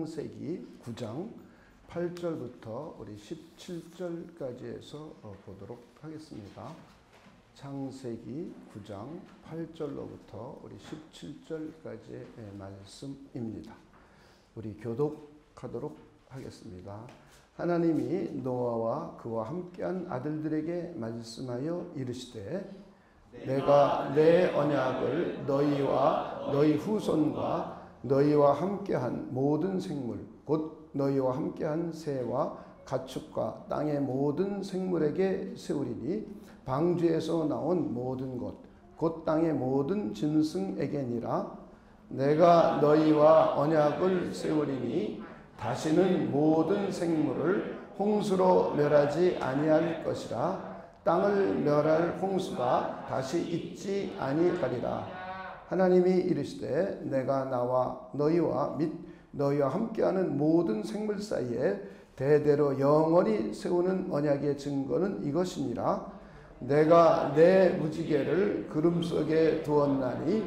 창세기 9장 8절부터 우리 17절까지 해서 보도록 하겠습니다. 창세기 9장 8절로부터 우리 17절까지의 말씀입니다. 우리 교독하도록 하겠습니다. 하나님이 노아와 그와 함께한 아들들에게 말씀하여 이르시되 내가 내 언약을 너희와 너희 후손과 너희와 함께한 모든 생물 곧 너희와 함께한 새와 가축과 땅의 모든 생물에게 세우리니 방주에서 나온 모든 것 곧 땅의 모든 짐승에게니라. 내가 너희와 언약을 세우리니 다시는 모든 생물을 홍수로 멸하지 아니할 것이라. 땅을 멸할 홍수가 다시 있지 아니하리라. 하나님이 이르시되 내가 나와 너희와 및 너희와 함께하는 모든 생물 사이에 대대로 영원히 세우는 언약의 증거는 이것이니라. 내가 내 무지개를 구름 속에 두었나니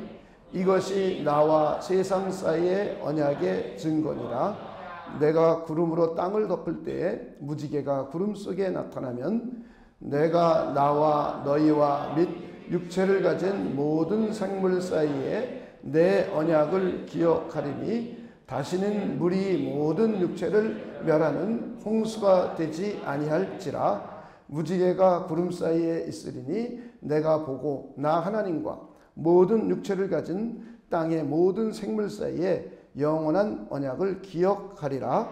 이것이 나와 세상 사이의 언약의 증거니라. 내가 구름으로 땅을 덮을 때에 무지개가 구름 속에 나타나면 내가 나와 너희와 및 육체를 가진 모든 생물 사이에 내 언약을 기억하리니 다시는 물이 모든 육체를 멸하는 홍수가 되지 아니할지라. 무지개가 구름 사이에 있으리니 내가 보고 나 하나님과 모든 육체를 가진 땅의 모든 생물 사이에 영원한 언약을 기억하리라.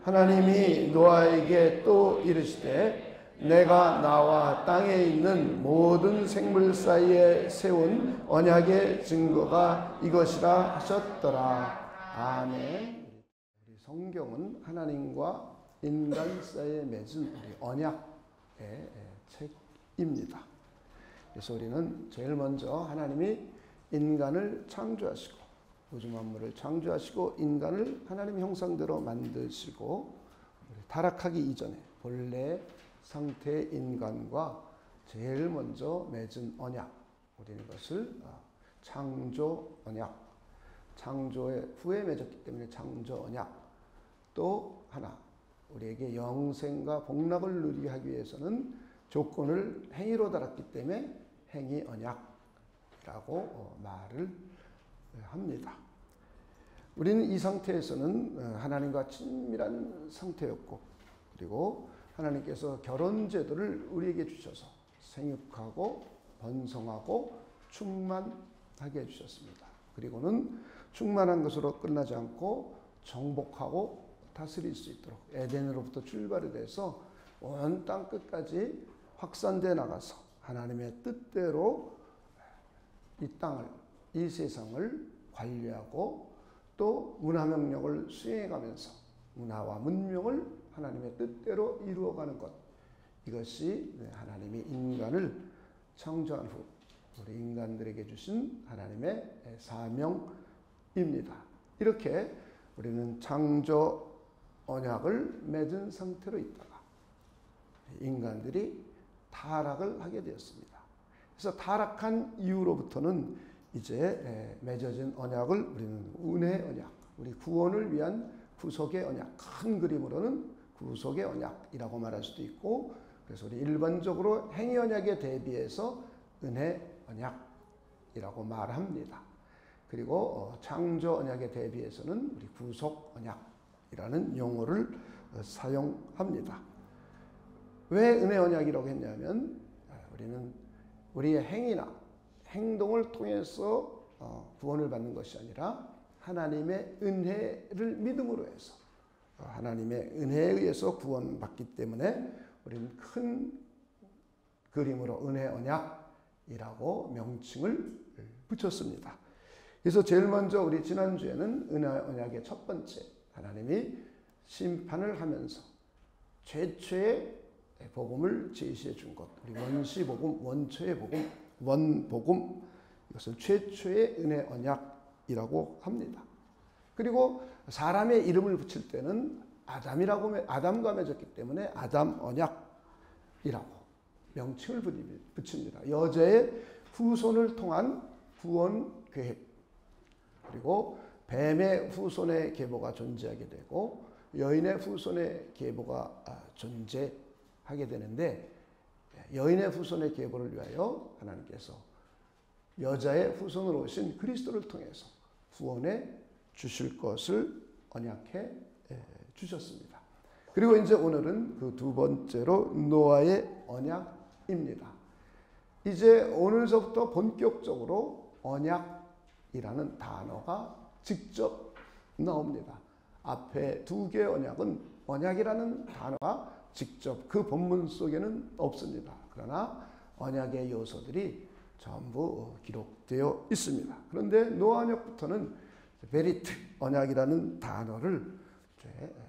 하나님이 노아에게 또 이르시되 내가 나와 땅에 있는 모든 생물 사이에 세운 언약의 증거가 이것이라 하셨더라. 아멘. 우리 성경은 하나님과 인간 사이에 맺은 우리 언약의 책입니다. 그래서 우리는 제일 먼저 하나님이 인간을 창조하시고 우주 만물을 창조하시고 인간을 하나님의 형상대로 만드시고 타락하기 이전에 본래 상태의 인간과 제일 먼저 맺은 언약, 우리는 이것을 창조 언약, 창조의 후에 맺었기 때문에 창조 언약. 또 하나, 우리에게 영생과 복락을 누리게 하기 위해서는 조건을 행위로 달았기 때문에 행위 언약이라고 말을 합니다. 우리는 이 상태에서는 하나님과 친밀한 상태였고, 그리고 하나님께서 결혼 제도를 우리에게 주셔서 생육하고 번성하고 충만하게 해주셨습니다. 그리고는 충만한 것으로 끝나지 않고 정복하고 다스릴 수 있도록 에덴으로부터 출발이 돼서 온 땅 끝까지 확산돼 나가서 하나님의 뜻대로 이 땅을, 이 세상을 관리하고 또 문화명령을 수행하면서 문화와 문명을 하나님의 뜻대로 이루어가는 것, 이것이 하나님이 인간을 창조한 후 우리 인간들에게 주신 하나님의 사명입니다. 이렇게 우리는 창조 언약을 맺은 상태로 있다가 인간들이 타락을 하게 되었습니다. 그래서 타락한 이후로부터는 이제 맺어진 언약을 우리는 은혜의 언약, 우리 구원을 위한 구속의 언약, 큰 그림으로는 구속의 언약이라고 말할 수도 있고, 그래서 우리 일반적으로 행위 언약에 대비해서 은혜 언약이라고 말합니다. 그리고 창조 언약에 대비해서는 우리 구속 언약이라는 용어를 사용합니다. 왜 은혜 언약이라고 했냐면 우리는 우리의 행위나 행동을 통해서 구원을 받는 것이 아니라 하나님의 은혜를 믿음으로 해서 하나님의 은혜에 의해서 구원받기 때문에 우리는 큰 그림으로 은혜 언약이라고 명칭을 붙였습니다. 그래서 제일 먼저 우리 지난주에는 은혜 언약의 첫 번째, 하나님이 심판을 하면서 최초의 복음을 제시해 준 것, 우리 원시복음, 원초의 복음, 원복음, 이것은 최초의 은혜 언약이라고 합니다. 그리고 사람의 이름을 붙일 때는 아담과 맺었기 때문에 아담 언약이라고 명칭을 붙입니다. 여자의 후손을 통한 구원 계획, 그리고 뱀의 후손의 계보가 존재하게 되고 여인의 후손의 계보가 존재하게 되는데, 여인의 후손의 계보를 위하여 하나님께서 여자의 후손으로 오신 그리스도를 통해서 구원해 주실 것을 언약해 주셨습니다. 그리고 이제 오늘은 그 두 번째로 노아의 언약입니다. 이제 오늘서부터 본격적으로 언약이라는 단어가 직접 나옵니다. 앞에 두 개의 언약은 언약이라는 단어가 직접 그 본문 속에는 없습니다. 그러나 언약의 요소들이 전부 기록되어 있습니다. 그런데 노아 언약부터는 베리트 언약이라는 단어를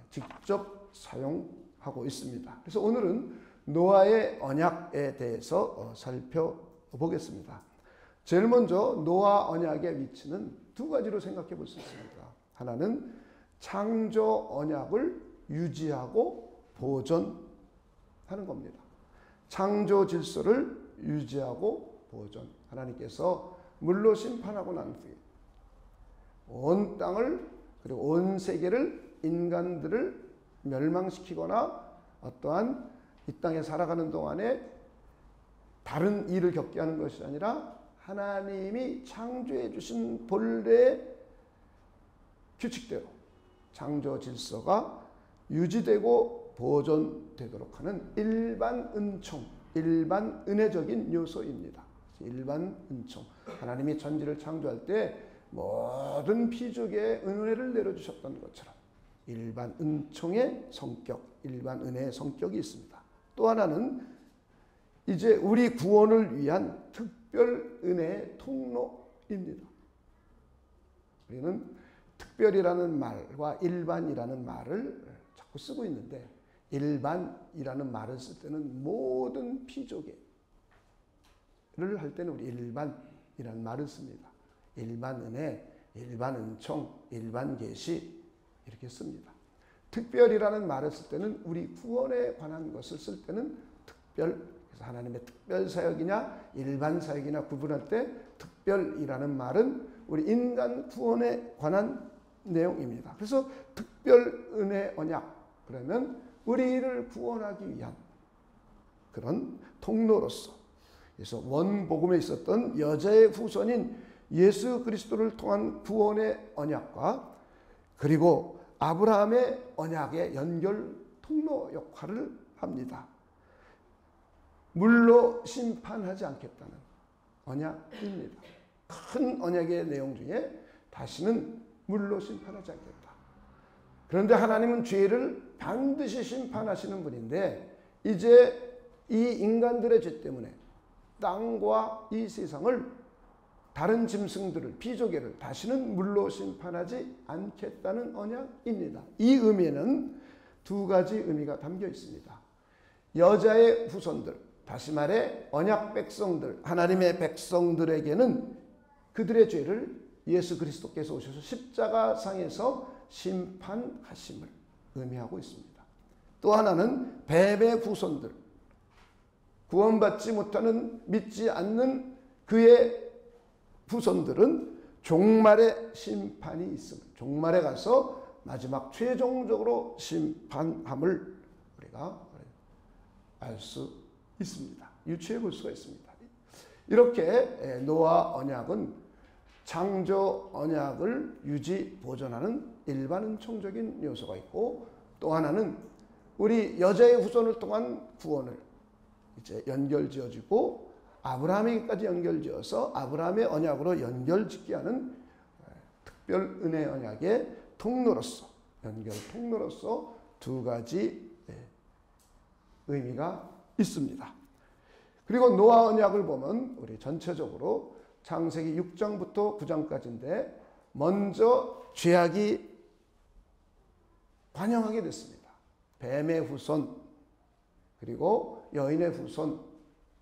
직접 사용하고 있습니다. 그래서 오늘은 노아의 언약에 대해서 살펴보겠습니다. 제일 먼저 노아 언약의 위치는 두 가지로 생각해 볼 수 있습니다. 하나는 창조 언약을 유지하고 보존하는 겁니다. 창조 질서를 유지하고 보존. 하나님께서 물로 심판하고 난 후에 온 땅을 그리고 온 세계를 인간들을 멸망시키거나 어떠한 이 땅에 살아가는 동안에 다른 일을 겪게 하는 것이 아니라 하나님이 창조해 주신 본래의 규칙대로 창조 질서가 유지되고 보존되도록 하는 일반 은총, 일반 은혜적인 요소입니다. 일반 은총. 하나님이 천지를 창조할 때 모든 피족에 은혜를 내려주셨던 것처럼 일반 은총의 성격, 일반 은혜의 성격이 있습니다. 또 하나는 이제 우리 구원을 위한 특별 은혜의 통로입니다. 우리는 특별이라는 말과 일반이라는 말을 자꾸 쓰고 있는데, 일반이라는 말을 쓸 때는 모든 피조계를 할 때는 우리 일반이라는 말을 씁니다. 일반 은혜, 일반 은총, 일반 계시 이렇게 씁니다. 특별이라는 말을 쓸 때는 우리 구원에 관한 것을 쓸 때는 특별, 그래서 하나님의 특별 사역이냐 일반 사역이냐 구분할 때 특별이라는 말은 우리 인간 구원에 관한 내용입니다. 그래서 특별 은혜 언약, 그러면 우리를 구원하기 위한 그런 통로로서, 그래서 원복음에 있었던 여자의 후손인 예수 그리스도를 통한 구원의 언약과 그리고 아브라함의 언약의 연결 통로 역할을 합니다. 물로 심판하지 않겠다는 언약입니다. 큰 언약의 내용 중에 다시는 물로 심판하지 않겠다. 그런데 하나님은 죄를 반드시 심판하시는 분인데, 이제 이 인간들의 죄 때문에 땅과 이 세상을, 다른 짐승들을, 피조계를 다시는 물로 심판하지 않겠다는 언약입니다. 이 의미에는 두 가지 의미가 담겨 있습니다. 여자의 후손들, 다시 말해 언약 백성들, 하나님의 백성들에게는 그들의 죄를 예수 그리스도께서 오셔서 십자가상에서 심판하심을 의미하고 있습니다. 또 하나는 뱀의 후손들, 구원받지 못하는, 믿지 않는 그의 후손들은 종말의 심판이 있음을, 종말에 가서 마지막 최종적으로 심판함을 우리가 알 수 있습니다. 유추해 볼 수가 있습니다. 이렇게 노아 언약은 창조 언약을 유지 보존하는 일반 은총적인 요소가 있고, 또 하나는 우리 여자의 후손을 통한 구원을 이제 연결지어지고 아브라함에게까지 연결지어서 아브라함의 언약으로 연결짓게 하는 특별 은혜 언약의 통로로서, 연결 통로로서 두 가지 의미가 있습니다. 그리고 노아 언약을 보면 우리 전체적으로 창세기 6장부터 9장까지인데 먼저 죄악이 관영하게 됐습니다. 뱀의 후손 그리고 여인의 후손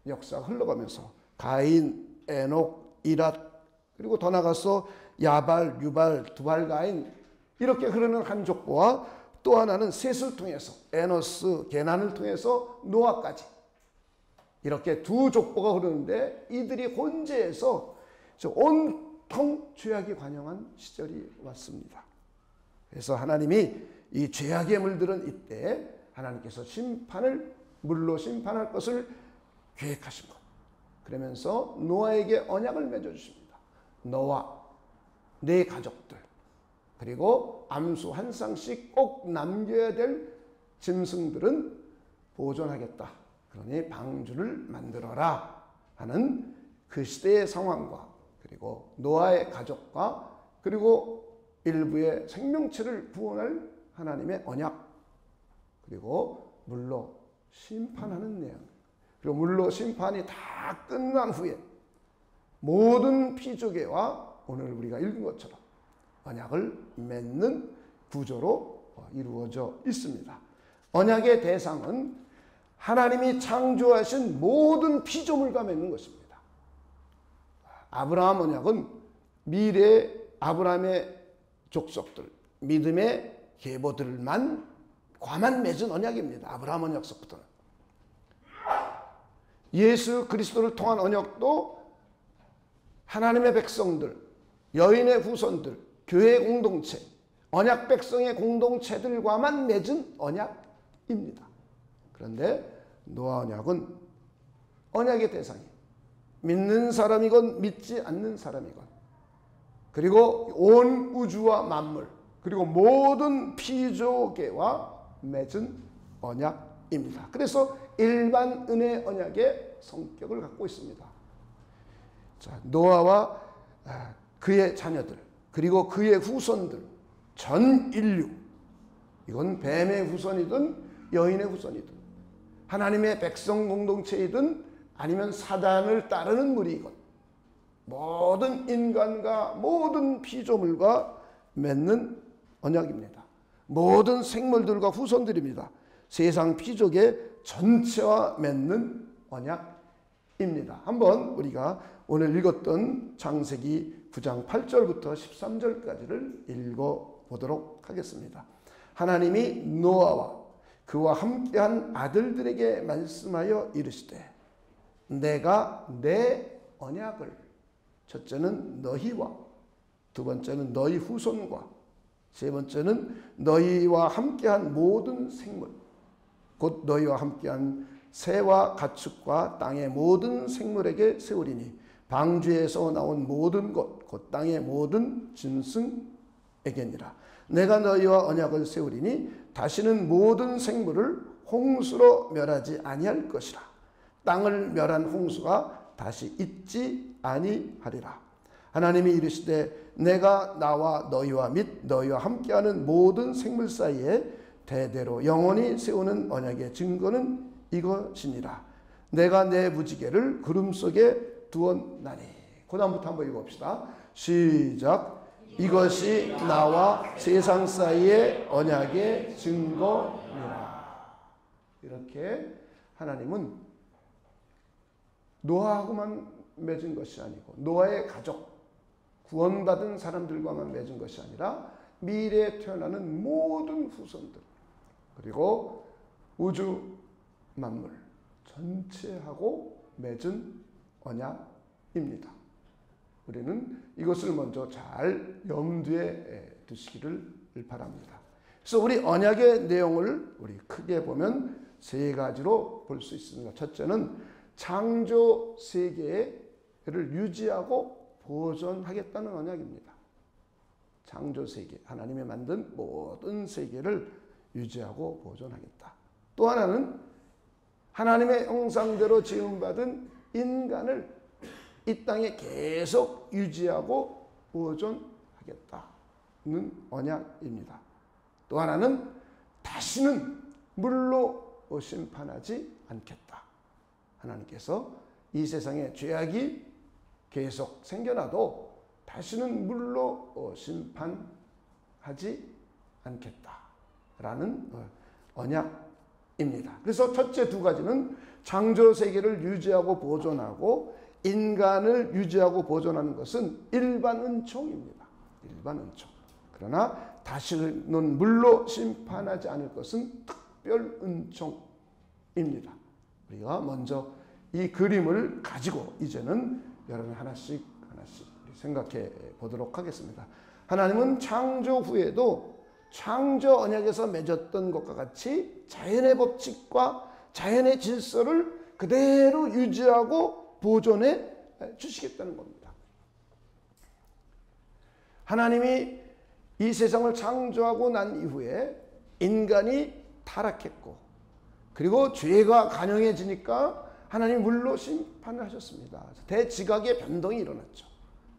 역사가 흘러가면서 가인, 에녹, 이랏, 그리고 더 나가서 야발, 유발, 두발, 가인, 이렇게 흐르는 한 족보와 또 하나는 셋을 통해서 에노스, 게난을 통해서 노아까지 이렇게 두 족보가 흐르는데, 이들이 혼재해서 온 온통 죄악이 관영한 시절이 왔습니다. 그래서 하나님이 이 죄악에 물들은 이때 하나님께서 물로 심판할 것을 계획하신 것. 그러면서 노아에게 언약을 맺어주십니다. 너와 네 가족들, 그리고 암수 한 쌍씩 꼭 남겨야 될 짐승들은 보존하겠다. 그러니 방주를 만들어라 하는 그 시대의 상황과, 그리고 노아의 가족과, 그리고 일부의 생명체를 구원할 하나님의 언약, 그리고 물로 심판하는 내용, 그리고 물로 심판이 다 끝난 후에 모든 피조계와 오늘 우리가 읽은 것처럼 언약을 맺는 구조로 이루어져 있습니다. 언약의 대상은 하나님이 창조하신 모든 피조물과 맺는 것입니다. 아브라함 언약은 미래의 아브라함의 족속들, 믿음의 계보들만 과만 맺은 언약입니다. 아브라함 언약서부터는. 예수 그리스도를 통한 언약도 하나님의 백성들, 여인의 후손들, 교회 공동체, 언약 백성의 공동체들과만 맺은 언약입니다. 그런데 노아 언약은 언약의 대상이 믿는 사람이건 믿지 않는 사람이건, 그리고 온 우주와 만물, 그리고 모든 피조계와 맺은 언약입니다. 그래서 일반 은혜 언약의 성격을 갖고 있습니다. 자, 노아와 그의 자녀들, 그리고 그의 후손들, 전 인류, 이건 뱀의 후손이든 여인의 후손이든 하나님의 백성 공동체이든 아니면 사단을 따르는 무리이건 모든 인간과 모든 피조물과 맺는 언약입니다. 모든 생물들과 후손들입니다. 세상 피조계 전체와 맺는 언약입니다. 한번 우리가 오늘 읽었던 창세기 9장 8절부터 13절까지를 읽어보도록 하겠습니다. 하나님이 노아와 그와 함께한 아들들에게 말씀하여 이르시되 내가 내 언약을, 첫째는 너희와, 두 번째는 너희 후손과, 세 번째는 너희와 함께한 모든 생물, 곧 너희와 함께한 새와 가축과 땅의 모든 생물에게 세우리니 방주에서 나온 모든 것, 곧 땅의 모든 짐승에게니라. 내가 너희와 언약을 세우리니 다시는 모든 생물을 홍수로 멸하지 아니할 것이라. 땅을 멸한 홍수가 다시 있지 아니하리라. 하나님이 이르시되 내가 나와 너희와 및 너희와 함께하는 모든 생물 사이에 대대로 영원히 세우는 언약의 증거는 이것이니라. 내가 내 무지개를 구름 속에 두었나니. 그 다음부터 한번 읽어봅시다. 시작. 이것이 나와 세상 사이의 언약의 증거니라. 이렇게 하나님은 노아하고만 맺은 것이 아니고 노아의 가족, 구원받은 사람들과만 맺은 것이 아니라 미래에 태어나는 모든 후손들, 그리고 우주 만물 전체하고 맺은 언약입니다. 우리는 이것을 먼저 잘 염두에 두시기를 바랍니다. 그래서 우리 언약의 내용을 우리 크게 보면 세 가지로 볼 수 있습니다. 첫째는 창조 세계를 유지하고 보존하겠다는 언약입니다. 창조 세계, 하나님이 만든 모든 세계를 유지하고 보존하겠다. 또 하나는 하나님의 형상대로 지음받은 인간을 이 땅에 계속 유지하고 보존하겠다는 언약입니다. 또 하나는 다시는 물로 심판하지 않겠다. 하나님께서 이 세상에 죄악이 계속 생겨나도 다시는 물로 심판하지 않겠다라는 언약입니다. 그래서 첫째 두 가지는 창조 세계를 유지하고 보존하고 인간을 유지하고 보존하는 것은 일반 은총입니다. 일반 은총. 그러나 다시는 물로 심판하지 않을 것은 특별 은총입니다. 우리가 먼저 이 그림을 가지고 이제는 여러분 하나씩 생각해 보도록 하겠습니다. 하나님은 창조 후에도 창조 언약에서 맺었던 것과 같이 자연의 법칙과 자연의 질서를 그대로 유지하고 보존해 주시겠다는 겁니다. 하나님이 이 세상을 창조하고 난 이후에 인간이 타락했고, 그리고 죄가 간영해지니까 하나님이 물로 심판을 하셨습니다. 대지각의 변동이 일어났죠.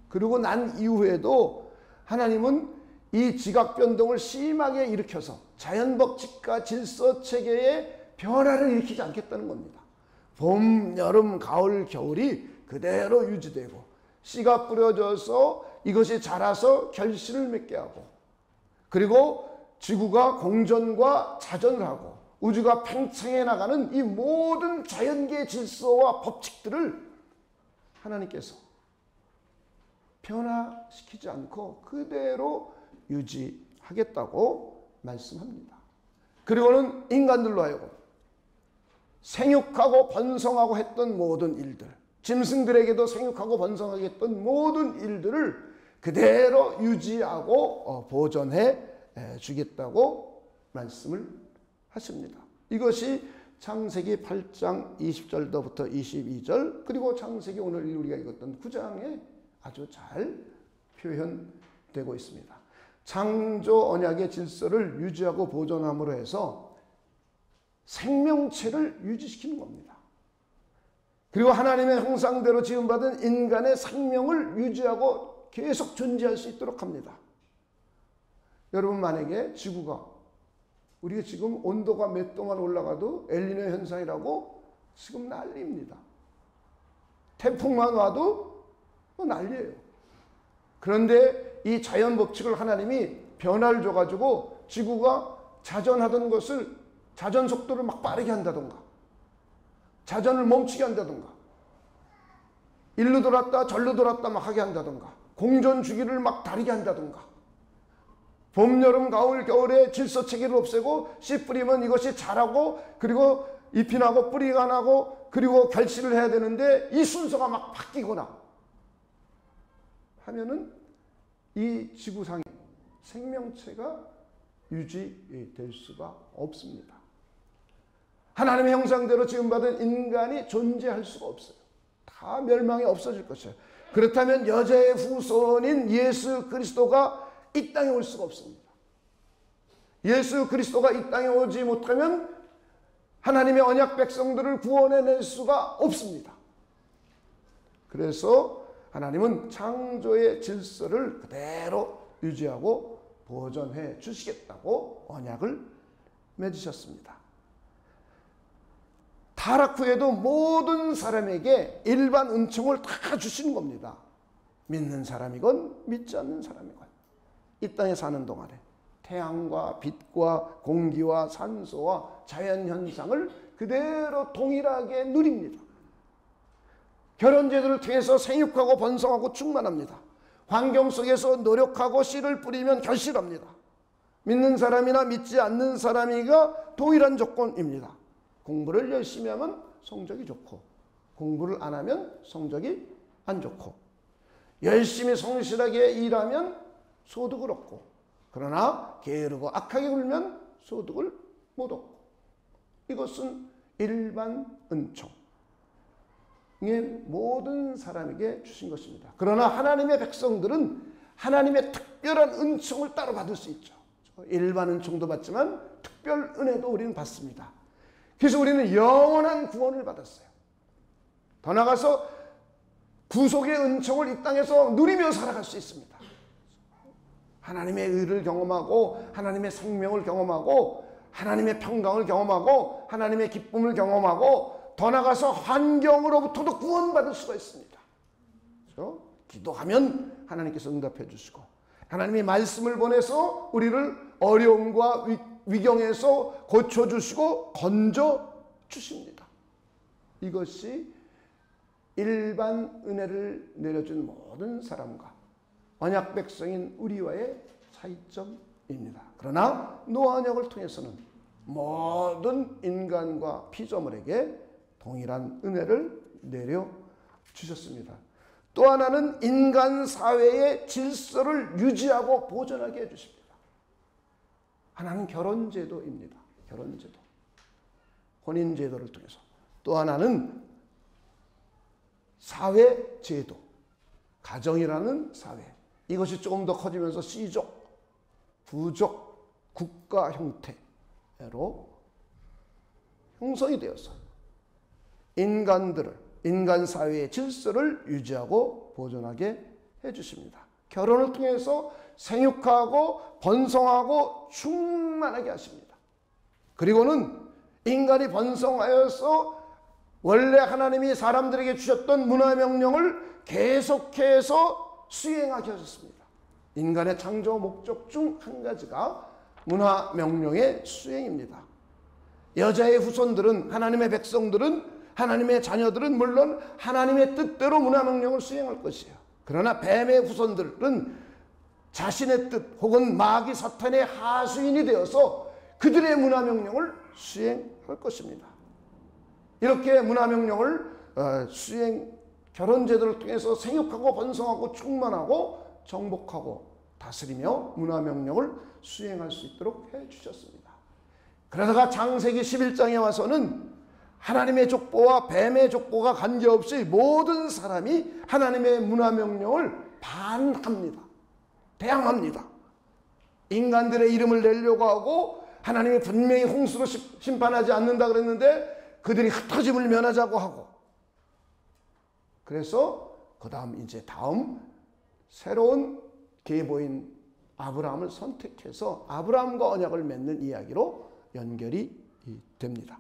그리고 난 이후에도 하나님은 이 지각 변동을 심하게 일으켜서 자연 법칙과 질서 체계의 변화를 일으키지 않겠다는 겁니다. 봄, 여름, 가을, 겨울이 그대로 유지되고, 씨가 뿌려져서 이것이 자라서 결실을 맺게 하고, 그리고 지구가 공전과 자전을 하고 우주가 팽창해 나가는 이 모든 자연계의 질서와 법칙들을 하나님께서 변화시키지 않고 그대로 유지하겠다고 말씀합니다. 그리고는 인간들로 하여금 생육하고 번성하고 했던 모든 일들, 짐승들에게도 생육하고 번성하게 했던 모든 일들을 그대로 유지하고 보존해 주겠다고 말씀을 하십니다. 이것이 창세기 8장 20절부터 22절, 그리고 창세기 오늘 우리가 읽었던 9장에 아주 잘 표현되고 있습니다. 창조 언약의 질서를 유지하고 보존함으로 해서 생명체를 유지시키는 겁니다. 그리고 하나님의 형상대로 지음받은 인간의 생명을 유지하고 계속 존재할 수 있도록 합니다. 여러분, 만약에 지구가, 우리가 지금 온도가 몇 도만 올라가도 엘니뇨 현상이라고 지금 난리입니다. 태풍만 와도 난리예요. 그런데 이 자연 법칙을 하나님이 변화를 줘가지고 지구가 자전하던 것을 자전 속도를 막 빠르게 한다던가, 자전을 멈추게 한다던가, 일로 돌았다 절로 돌았다 막 하게 한다던가, 공전 주기를 막 다르게 한다던가, 봄, 여름, 가을, 겨울에 질서 체계를 없애고 씨 뿌리면 이것이 자라고, 그리고 잎이 나고 뿌리가 나고, 그리고 결실을 해야 되는데 이 순서가 막 바뀌거나 하면은 이 지구상의 생명체가 유지될 수가 없습니다. 하나님의 형상대로 지음받은 인간이 존재할 수가 없어요. 다 멸망이 없어질 것이에요. 그렇다면 여자의 후손인 예수 그리스도가 이 땅에 올 수가 없습니다. 예수 그리스도가 이 땅에 오지 못하면 하나님의 언약 백성들을 구원해낼 수가 없습니다. 그래서 하나님은 창조의 질서를 그대로 유지하고 보존해 주시겠다고 언약을 맺으셨습니다. 타락 후에도 모든 사람에게 일반 은총을 다 주시는 겁니다. 믿는 사람이건 믿지 않는 사람이건 이 땅에 사는 동안에 태양과 빛과 공기와 산소와 자연현상을 그대로 동일하게 누립니다. 결혼제도를 통해서 생육하고 번성하고 충만합니다. 환경 속에서 노력하고 씨를 뿌리면 결실합니다. 믿는 사람이나 믿지 않는 사람이가 동일한 조건입니다. 공부를 열심히 하면 성적이 좋고, 공부를 안 하면 성적이 안 좋고, 열심히 성실하게 일하면 소득을 얻고, 그러나 게으르고 악하게 굴면 소득을 못 얻고, 이것은 일반 은총의 모든 사람에게 주신 것입니다. 그러나 하나님의 백성들은 하나님의 특별한 은총을 따로 받을 수 있죠. 일반 은총도 받지만 특별 은혜도 우리는 받습니다. 그래서 우리는 영원한 구원을 받았어요. 더 나아가서 구속의 은총을 이 땅에서 누리며 살아갈 수 있습니다. 하나님의 의를 경험하고, 하나님의 생명을 경험하고, 하나님의 평강을 경험하고, 하나님의 기쁨을 경험하고, 더 나아가서 환경으로부터도 구원받을 수가 있습니다. 그렇죠? 기도하면 하나님께서 응답해 주시고, 하나님의 말씀을 보내서 우리를 어려움과 위경에서 고쳐주시고 건져주십니다. 이것이 일반 은혜를 내려준 모든 사람과 언약 백성인 우리와의 차이점입니다. 그러나 노아 언약을 통해서는 모든 인간과 피조물에게 동일한 은혜를 내려주셨습니다. 또 하나는 인간 사회의 질서를 유지하고 보존하게 해주십니다. 하나는 결혼제도입니다. 결혼제도. 혼인제도를 통해서. 또 하나는 사회제도. 가정이라는 사회. 이것이 조금 더 커지면서 씨족, 부족, 국가 형태로 형성이 되어서 인간 사회의 질서를 유지하고 보존하게 해주십니다. 결혼을 통해서 생육하고 번성하고 충만하게 하십니다. 그리고는 인간이 번성하여서 원래 하나님이 사람들에게 주셨던 문화명령을 계속해서 수행하게 하셨습니다. 인간의 창조 목적 중 한 가지가 문화명령의 수행입니다. 여자의 후손들은, 하나님의 백성들은, 하나님의 자녀들은 물론 하나님의 뜻대로 문화명령을 수행할 것이에요. 그러나 뱀의 후손들은 자신의 뜻 혹은 마귀 사탄의 하수인이 되어서 그들의 문화명령을 수행할 것입니다. 이렇게 문화명령을 결혼제도를 통해서 생육하고 번성하고 충만하고 정복하고 다스리며 문화명령을 수행할 수 있도록 해주셨습니다. 그러다가 창세기 11장에 와서는 하나님의 족보와 뱀의 족보가 관계없이 모든 사람이 하나님의 문화명령을 반합니다. 대항합니다. 인간들의 이름을 내려고 하고 하나님이 분명히 홍수로 심판하지 않는다 그랬는데 그들이 흩어짐을 면하자고 하고, 그래서 그 다음 새로운 계보인 아브라함을 선택해서 아브라함과 언약을 맺는 이야기로 연결이 됩니다.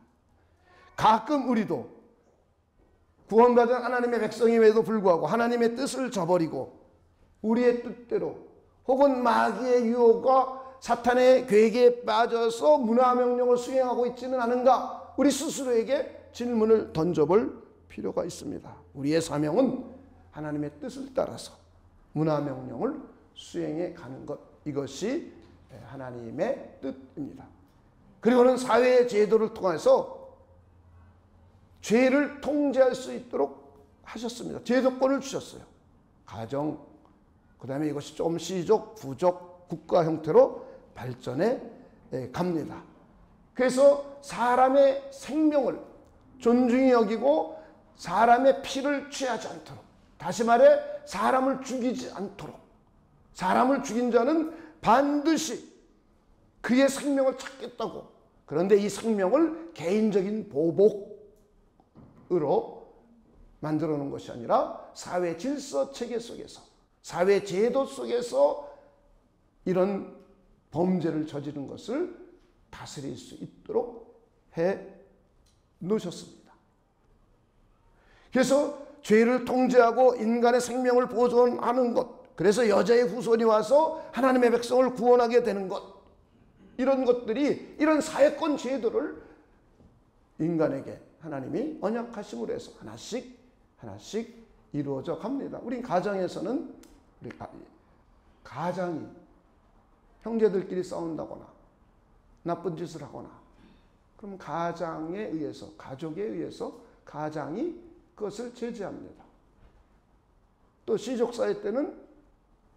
가끔 우리도 구원받은 하나님의 백성임에도 불구하고 하나님의 뜻을 저버리고 우리의 뜻대로 혹은 마귀의 유혹과 사탄의 괴계에 빠져서 문화명령을 수행하고 있지는 않은가, 우리 스스로에게 질문을 던져볼 필요가 있습니다. 우리의 사명은 하나님의 뜻을 따라서 문화명령을 수행해 가는 것, 이것이 하나님의 뜻입니다. 그리고는 사회의 제도를 통해서 죄를 통제할 수 있도록 하셨습니다. 제도권을 주셨어요. 가정, 그 다음에 이것이 좀 시족, 부족, 국가 형태로 발전해 갑니다. 그래서 사람의 생명을 존중히 여기고 사람의 피를 취하지 않도록, 다시 말해 사람을 죽이지 않도록, 사람을 죽인 자는 반드시 그의 생명을 찾겠다고, 그런데 이 생명을 개인적인 보복으로 만들어 놓은 것이 아니라 사회 질서 체계 속에서, 사회 제도 속에서 이런 범죄를 저지른 것을 다스릴 수 있도록 해 놓으셨습니다. 그래서 죄를 통제하고 인간의 생명을 보존하는 것, 그래서 여자의 후손이 와서 하나님의 백성을 구원하게 되는 것, 이런 것들이, 이런 사회권 제도를 인간에게 하나님이 언약하심으로 해서 하나씩 하나씩 이루어져 갑니다. 우리 가정에서는 가장이 형제들끼리 싸운다거나 나쁜 짓을 하거나, 그럼 가장에 의해서, 가족에 의해서 가장이 그것을 제지합니다. 또 시족사회 때는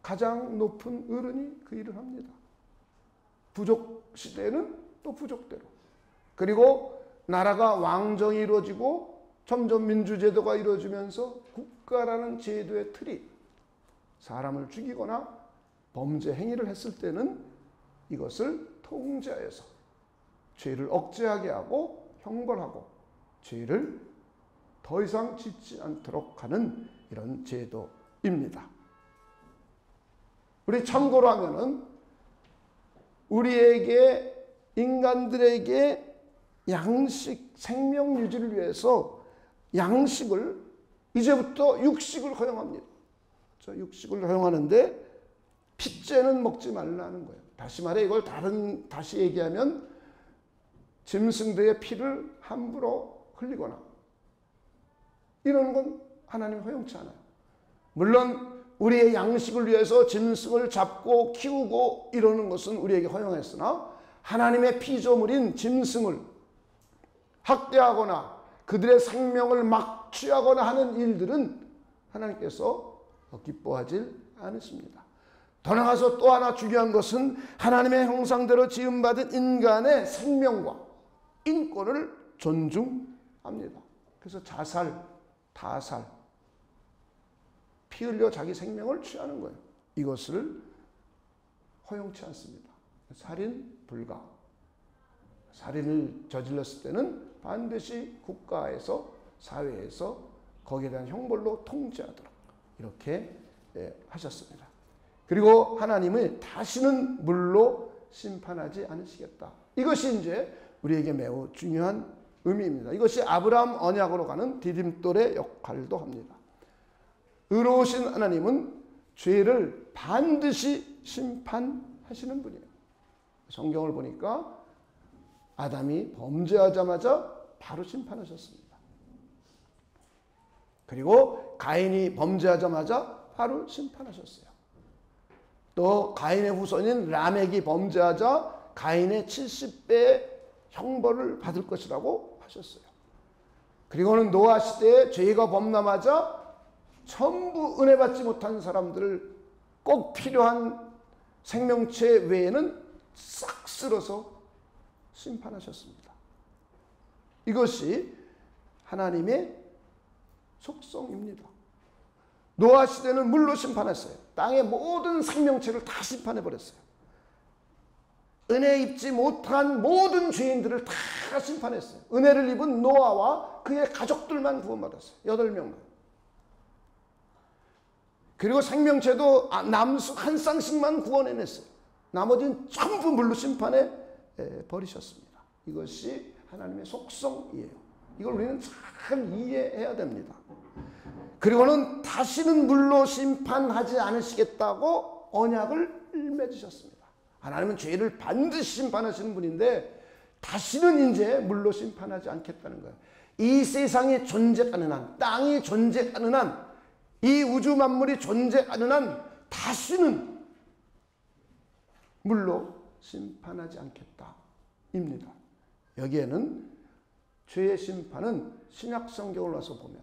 가장 높은 어른이 그 일을 합니다. 부족 시대에는 또 부족대로. 그리고 나라가 왕정이 이루어지고 점점 민주제도가 이루어지면서 국가라는 제도의 틀이 사람을 죽이거나 범죄 행위를 했을 때는 이것을 통제하여서 죄를 억제하게 하고 형벌하고 죄를 더 이상 짓지 않도록 하는 이런 제도입니다. 우리 참고로 하면은 우리에게, 인간들에게 양식, 생명 유지를 위해서 양식을, 이제부터 육식을 허용합니다. 육식을 허용하는데 핏째는 먹지 말라는 거예요. 다시 말해 이걸 다시 얘기하면 짐승들의 피를 함부로 흘리거나 이런 건 하나님 허용치 않아요. 물론 우리의 양식을 위해서 짐승을 잡고 키우고 이러는 것은 우리에게 허용했으나 하나님의 피조물인 짐승을 학대하거나 그들의 생명을 막 취하거나 하는 일들은 하나님께서 기뻐하지 않으십니다. 더 나아가서 또 하나 중요한 것은 하나님의 형상대로 지음받은 인간의 생명과 인권을 존중합니다. 그래서 자살, 타살, 피 흘려 자기 생명을 취하는 거예요. 이것을 허용치 않습니다. 살인 불가. 살인을 저질렀을 때는 반드시 국가에서, 사회에서 거기에 대한 형벌로 통제하도록 이렇게 하셨습니다. 그리고 하나님은 다시는 물로 심판하지 않으시겠다. 이것이 이제 우리에게 매우 중요한 의미입니다. 이것이 아브라함 언약으로 가는 디딤돌의 역할도 합니다. 의로우신 하나님은 죄를 반드시 심판하시는 분이에요. 성경을 보니까 아담이 범죄하자마자 바로 심판하셨습니다. 그리고 가인이 범죄하자마자 바로 심판하셨어요. 또 가인의 후손인 라멕이 범죄하자 가인의 70배의 형벌을 받을 것이라고 하셨어요. 그리고는 노아 시대에 죄가 범람하자 전부 은혜 받지 못한 사람들을 꼭 필요한 생명체 외에는 싹 쓸어서 심판하셨습니다. 이것이 하나님의 속성입니다. 노아 시대는 물로 심판했어요. 땅의 모든 생명체를 다 심판해버렸어요. 은혜 입지 못한 모든 죄인들을 다 심판했어요. 은혜를 입은 노아와 그의 가족들만 구원받았어요. 8명만. 그리고 생명체도 남수 한 쌍씩만 구원해냈어요. 나머지는 전부 물로 심판해 버리셨습니다. 이것이 하나님의 속성이에요. 이걸 우리는 잘 이해해야 됩니다. 그리고는 다시는 물로 심판하지 않으시겠다고 언약을 맺으셨습니다. 하나님은 죄를 반드시 심판하시는 분인데 다시는 이제 물로 심판하지 않겠다는 거예요. 이 세상이 존재하는 한, 땅이 존재하는 한, 이 우주 만물이 존재하는 한 다시는 물로 심판하지 않겠다입니다. 여기에는 죄의 심판은 신약 성경을 와서 보면,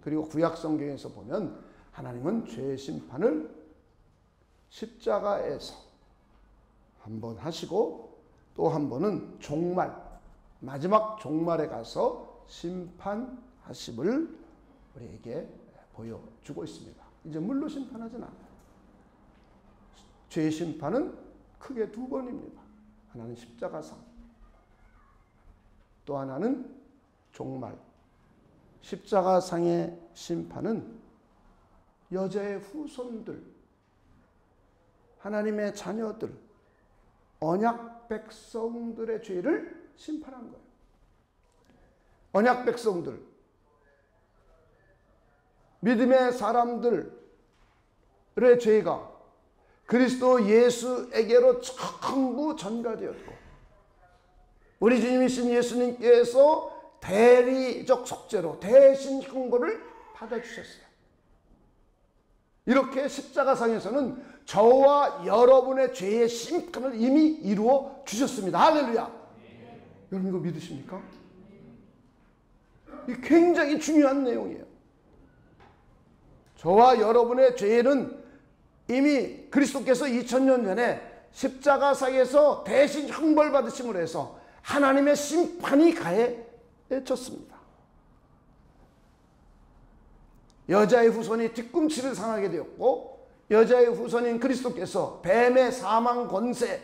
그리고 구약 성경에서 보면 하나님은 죄의 심판을 십자가에서 한 번 하시고 또 한 번은 종말, 마지막 종말에 가서 심판하심을 우리에게 보여주고 있습니다. 이제 물로 심판하진 않아요. 죄의 심판은 크게 2번입니다. 하나는 십자가상, 또 하나는 종말. 십자가상의 심판은 여자의 후손들, 하나님의 자녀들, 언약 백성들의 죄를 심판한 거예요. 언약 백성들, 믿음의 사람들의 죄가 그리스도 예수에게로 전부 전가되었고, 우리 주님이신 예수님께서 대리적 속죄로 대신 형벌을 받아주셨어요. 이렇게 십자가상에서는 저와 여러분의 죄의 심판을 이미 이루어 주셨습니다. 할렐루야. 여러분 이거 믿으십니까? 이 굉장히 중요한 내용이에요. 저와 여러분의 죄는 이미 그리스도께서 2000년 전에 십자가상에서 대신 형벌 받으심으로 해서 하나님의 심판이 가해졌습니다. 여자의 후손이 뒤꿈치를 상하게 되었고, 여자의 후손인 그리스도께서 뱀의 사망 권세,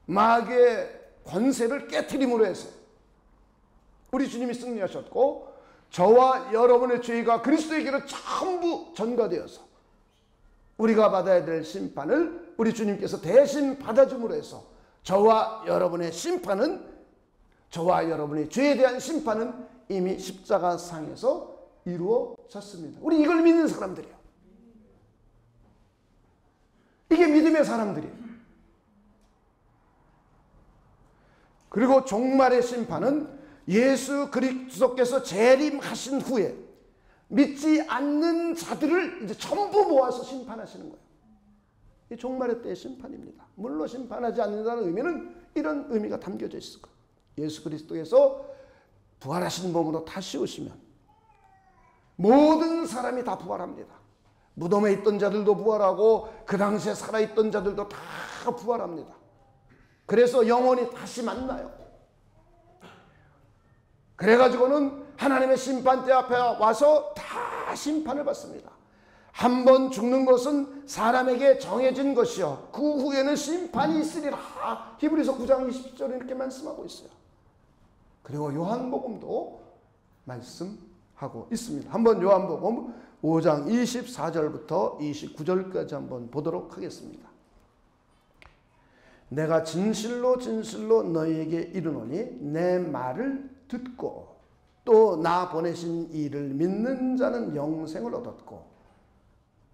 마귀의 권세를 깨트림으로 해서 우리 주님이 승리하셨고, 저와 여러분의 죄가 그리스도에게로 전부 전가되어서 우리가 받아야 될 심판을 우리 주님께서 대신 받아줌으로 해서 저와 여러분의 심판은, 저와 여러분의 죄에 대한 심판은 이미 십자가상에서 이루어졌습니다. 우리 이걸 믿는 사람들이에요. 이게 믿음의 사람들이에요. 그리고 종말의 심판은 예수 그리스도께서 재림하신 후에 믿지 않는 자들을 이제 전부 모아서 심판하시는 거예요. 이 종말의 때의 심판입니다. 물로 심판하지 않는다는 의미는 이런 의미가 담겨져 있을 거예요. 예수 그리스도께서 부활하신 몸으로 다시 오시면 모든 사람이 다 부활합니다. 무덤에 있던 자들도 부활하고 그 당시에 살아있던 자들도 다 부활합니다. 그래서 영혼이 다시 만나요. 그래가지고는 하나님의 심판대 앞에 와서 다 심판을 받습니다. 한 번 죽는 것은 사람에게 정해진 것이요 그 후에는 심판이 있으리라. 히브리서 9장 20절에 이렇게 말씀하고 있어요. 그리고 요한복음도 말씀하고 있습니다. 한번 요한복음 5장 24절부터 29절까지 한번 보도록 하겠습니다. 내가 진실로 진실로 너희에게 이르노니 내 말을 듣고 또 나 보내신 이를 믿는 자는 영생을 얻었고,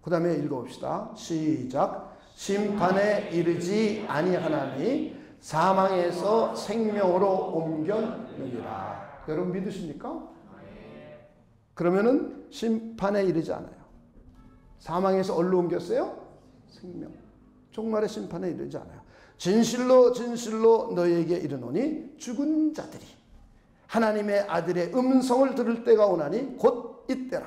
그 다음에 읽어봅시다. 시작. 심판에 이르지 아니하나니 사망에서 생명으로 옮겼느니라. 여러분 믿으십니까? 그러면은 심판에 이르지 않아요. 사망에서 어디로 옮겼어요? 생명. 종말의 심판에 이르지 않아요. 진실로 진실로 너희에게 이르노니 죽은 자들이 하나님의 아들의 음성을 들을 때가 오나니 곧 이때라.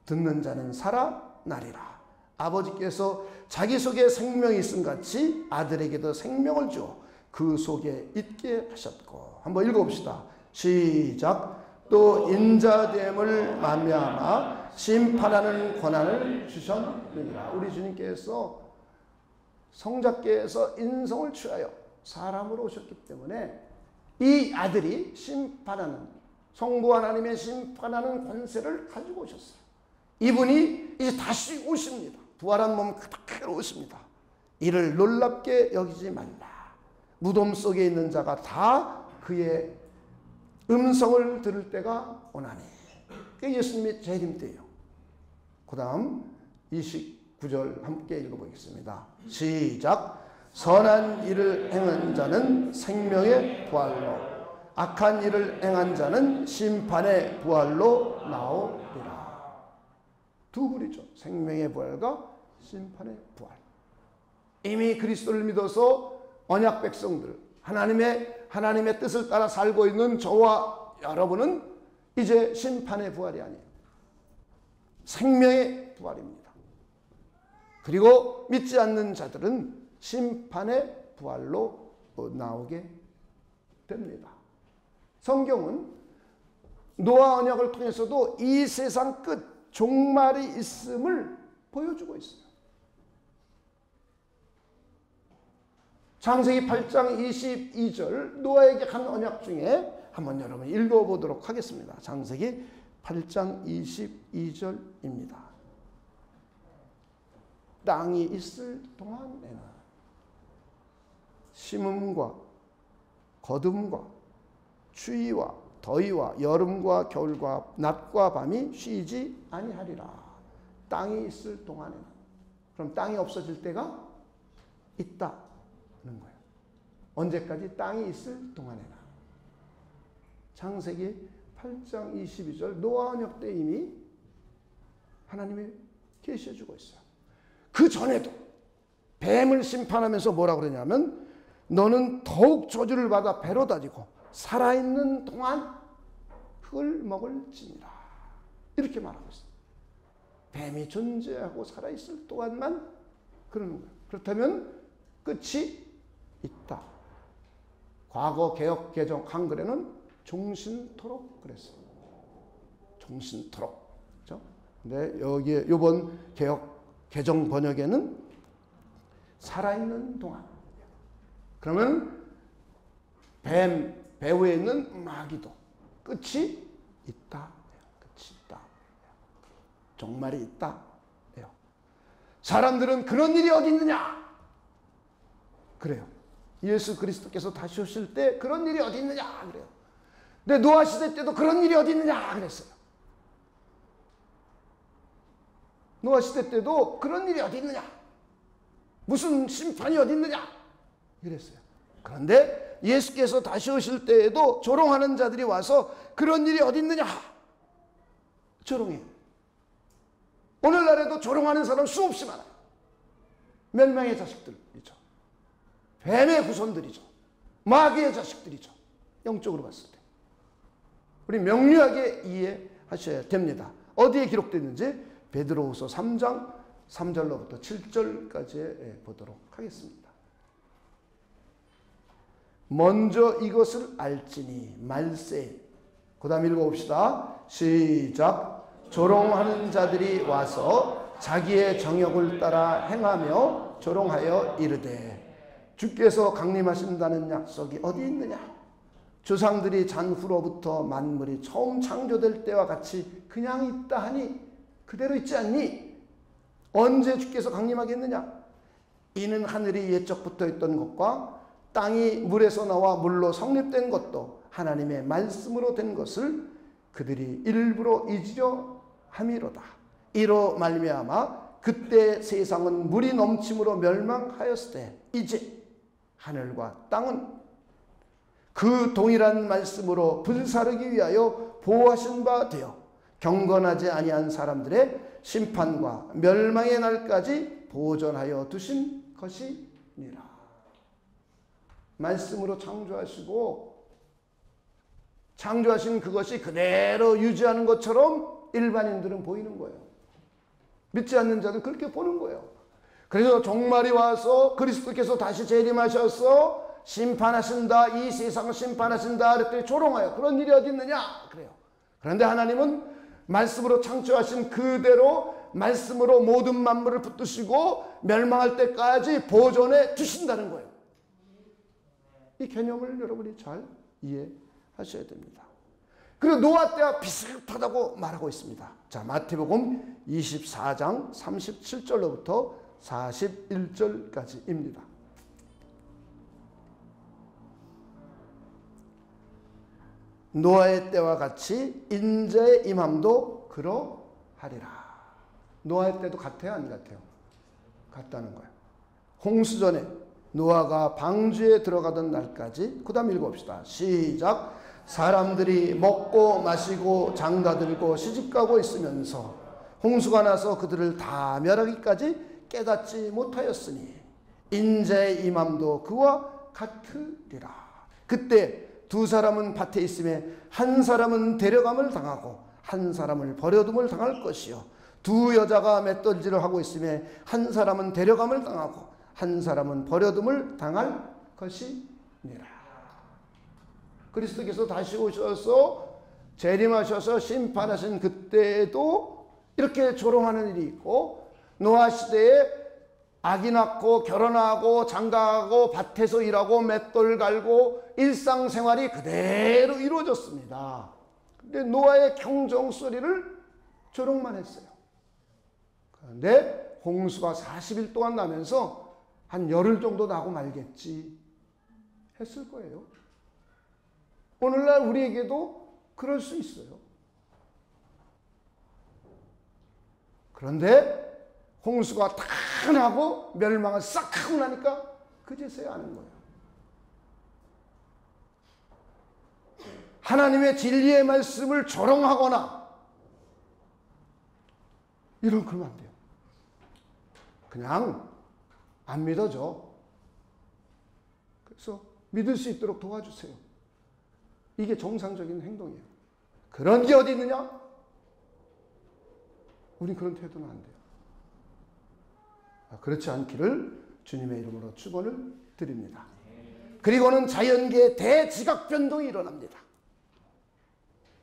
듣는 자는 살아나리라. 아버지께서 자기 속에 생명이 있음 같이 아들에게도 생명을 주어 그 속에 있게 하셨고. 한번 읽어봅시다. 시작. 또 인자됨을 말미암아 심판하는 권한을 주셨느니라. 우리 주님께서 성자께서 인성을 취하여 사람으로 오셨기 때문에 이 아들이 심판하는, 성부 하나님의 심판하는 권세를 가지고 오셨어요. 이분이 이제 다시 오십니다. 부활한 몸 그대로 오십니다. 이를 놀랍게 여기지 말라. 무덤 속에 있는 자가 다 그의 음성을 들을 때가 오나니. 그게 예수님의 재림 때예요. 그 다음 29절 함께 읽어보겠습니다. 시작. 선한 일을 행한 자는 생명의 부활로, 악한 일을 행한 자는 심판의 부활로 나오리라. 두 부류죠. 생명의 부활과 심판의 부활. 이미 그리스도를 믿어서 언약 백성들, 하나님의 뜻을 따라 살고 있는 저와 여러분은 이제 심판의 부활이 아니에요. 생명의 부활입니다. 그리고 믿지 않는 자들은 심판의 부활로 나오게 됩니다. 성경은 노아 언약을 통해서도 이 세상 끝, 종말이 있음을 보여주고 있어요. 창세기 8장 22절 노아에게 한 언약 중에 한번 여러분 읽어보도록 하겠습니다. 창세기 8장 22절입니다. 땅이 있을 동안에는 심음과 거둠과 추위와 더위와 여름과 겨울과 낮과 밤이 쉬지 아니하리라. 땅이 있을 동안에는. 그럼 땅이 없어질 때가 있다는 거예요. 언제까지? 땅이 있을 동안에는. 창세기 8장 22절 노아 언약 때 이미 하나님이 계시해주고 있어요. 그 전에도 뱀을 심판하면서 뭐라 그러냐면 너는 더욱 저주를 받아 배로 다니고 살아있는 동안 흙을 먹을지니라. 이렇게 말하고 있어요. 뱀이 존재하고 살아있을 동안만 그러는 거예요. 그렇다면 끝이 있다. 과거 개역 개정 한글에는 종신토록 그랬어요. 종신토록. 그렇죠? 근데 여기에 이번 개역 개정 번역에는 살아있는 동안. 그러면 배후에 있는 마귀도 끝이 있다. 끝이 있다. 종말이 있다. 사람들은 그런 일이 어디 있느냐? 그래요. 예수 그리스도께서 다시 오실 때 그런 일이 어디 있느냐? 그래요. 근데 노아 시대 때도 그런 일이 어디 있느냐? 그랬어요. 노아 시대 때도 그런 일이 어디 있느냐? 무슨 심판이 어디 있느냐? 이랬어요. 그런데 예수께서 다시 오실 때에도 조롱하는 자들이 와서 그런 일이 어디 있느냐? 조롱해요. 오늘날에도 조롱하는 사람 수없이 많아요. 멸망의 자식들이죠. 뱀의 후손들이죠. 마귀의 자식들이죠. 영적으로 봤을 때. 우리 명료하게 이해하셔야 됩니다. 어디에 기록되는지 베드로후서 3장 3절로부터 7절까지 보도록 하겠습니다. 먼저 이것을 알지니 말세. 그 다음 읽어봅시다. 시작. 조롱하는 자들이 와서 자기의 정욕을 따라 행하며 조롱하여 이르되 주께서 강림하신다는 약속이 어디 있느냐? 조상들이 잔후로부터 만물이 처음 창조될 때와 같이 그냥 있다 하니 그대로 있지 않니? 언제 주께서 강림하겠느냐? 이는 하늘이 예적부터 있던 것과 땅이 물에서 나와 물로 성립된 것도 하나님의 말씀으로 된 것을 그들이 일부러 잊으려 함이로다. 이로 말미암아 그때 세상은 물이 넘침으로 멸망하였을 때 이제 하늘과 땅은 그 동일한 말씀으로 불사르기 위하여 보호하신 바 되어 경건하지 아니한 사람들의 심판과 멸망의 날까지 보존하여 두신 것이니라. 말씀으로 창조하시고 창조하신 그것이 그대로 유지하는 것처럼 일반인들은 보이는 거예요. 믿지 않는 자들은 그렇게 보는 거예요. 그래서 종말이 와서 그리스도께서 다시 재림하셔서 심판하신다, 이 세상을 심판하신다 그랬더니 조롱해요. 그런 일이 어디 있느냐? 그래요. 그런데 하나님은 말씀으로 창조하신 그대로 말씀으로 모든 만물을 붙드시고 멸망할 때까지 보존해 주신다는 거예요. 이 개념을 여러분이 잘 이해하셔야 됩니다. 그리고 노아 때와 비슷하다고 말하고 있습니다. 자, 마태복음 24장 37절로부터 41절까지입니다. 노아의 때와 같이 인자의 임함도 그러하리라. 노아의 때도 같아요, 안 같아요? 같다는 거예요. 홍수전에 노아가 방주에 들어가던 날까지. 그 다음 읽어봅시다. 시작. 사람들이 먹고 마시고 장다들고 시집가고 있으면서 홍수가 나서 그들을 다 멸하기까지 깨닫지 못하였으니 인자의 임함도 그와 같으리라. 그때 두 사람은 밭에 있음에 한 사람은 데려감을 당하고 한 사람을 버려둠을 당할 것이요 두 여자가 맷돌질을 하고 있음에 한 사람은 데려감을 당하고 한 사람은 버려둠을 당할 것이니라. 그리스도께서 다시 오셔서 재림하셔서 심판하신 그때에도 이렇게 조롱하는 일이 있고, 노아 시대에 아기 낳고 결혼하고 장가가고 밭에서 일하고 맷돌 갈고 일상생활이 그대로 이루어졌습니다. 근데 노아의 경종소리를 조롱만 했어요. 그런데 홍수가 40일 동안 나면서 한 열흘 정도 나고 말겠지 했을 거예요. 오늘날 우리에게도 그럴 수 있어요. 그런데 홍수가 다 나고 멸망을 싹 하고 나니까 그제서야 아는 거예요. 하나님의 진리의 말씀을 조롱하거나 이런 그러면 안 돼요. 그냥 안 믿어져. 그래서 믿을 수 있도록 도와주세요. 이게 정상적인 행동이에요. 그런 게 어디 있느냐? 우린 그런 태도는 안 돼요. 그렇지 않기를 주님의 이름으로 축원을 드립니다. 그리고는 자연계의 대지각 변동이 일어납니다.